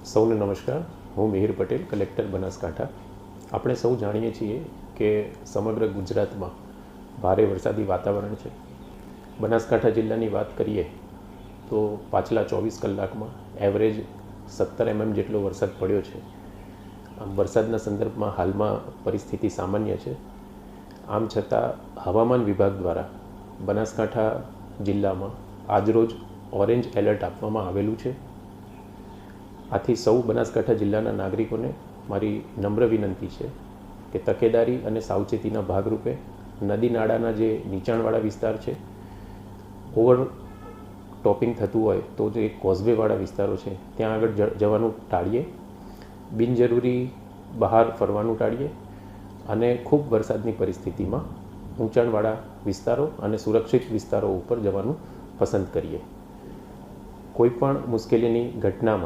સૌને નમસ્કાર. હું મિહિર પટેલ, કલેક્ટર બનાસકાંઠા. આપણે સૌ જાણીએ છીએ કે સમગ્ર ગુજરાતમાં ભારે વરસાદી વાતાવરણ છે. બનાસકાંઠા જિલ્લાની વાત કરીએ તો પાછલા 24 કલાકમાં એવરેજ 17 mm જેટલો વરસાદ પડ્યો છે. આમ વરસાદના સંદર્ભમાં હાલમાં પરિસ્થિતિ સામાન્ય છે. આમ છતાં હવામાન વિભાગ દ્વારા બનાસકાંઠા જિલ્લામાં આજરોજ ઓરેન્જ એલર્ટ આપવામાં આવેલું છે. આથી સૌ બનાસકાંઠા જિલ્લાના નાગરિકોને મારી નમ્ર વિનંતી છે કે તકેદારી અને સાવચેતીના ભાગરૂપે નદી નાળાના જે નીચાણવાળા વિસ્તાર છે, ઓવર ટોપિંગ થતું હોય તો જે કોઝવેવાળા વિસ્તારો છે ત્યાં આગળ જવાનું ટાળીએ, બિનજરૂરી બહાર ફરવાનું ટાળીએ અને ખૂબ વરસાદની પરિસ્થિતિમાં ઊંચાણવાળા વિસ્તારો અને સુરક્ષિત વિસ્તારો ઉપર જવાનું પસંદ કરીએ. કોઈપણ મુશ્કેલીની ઘટનામાં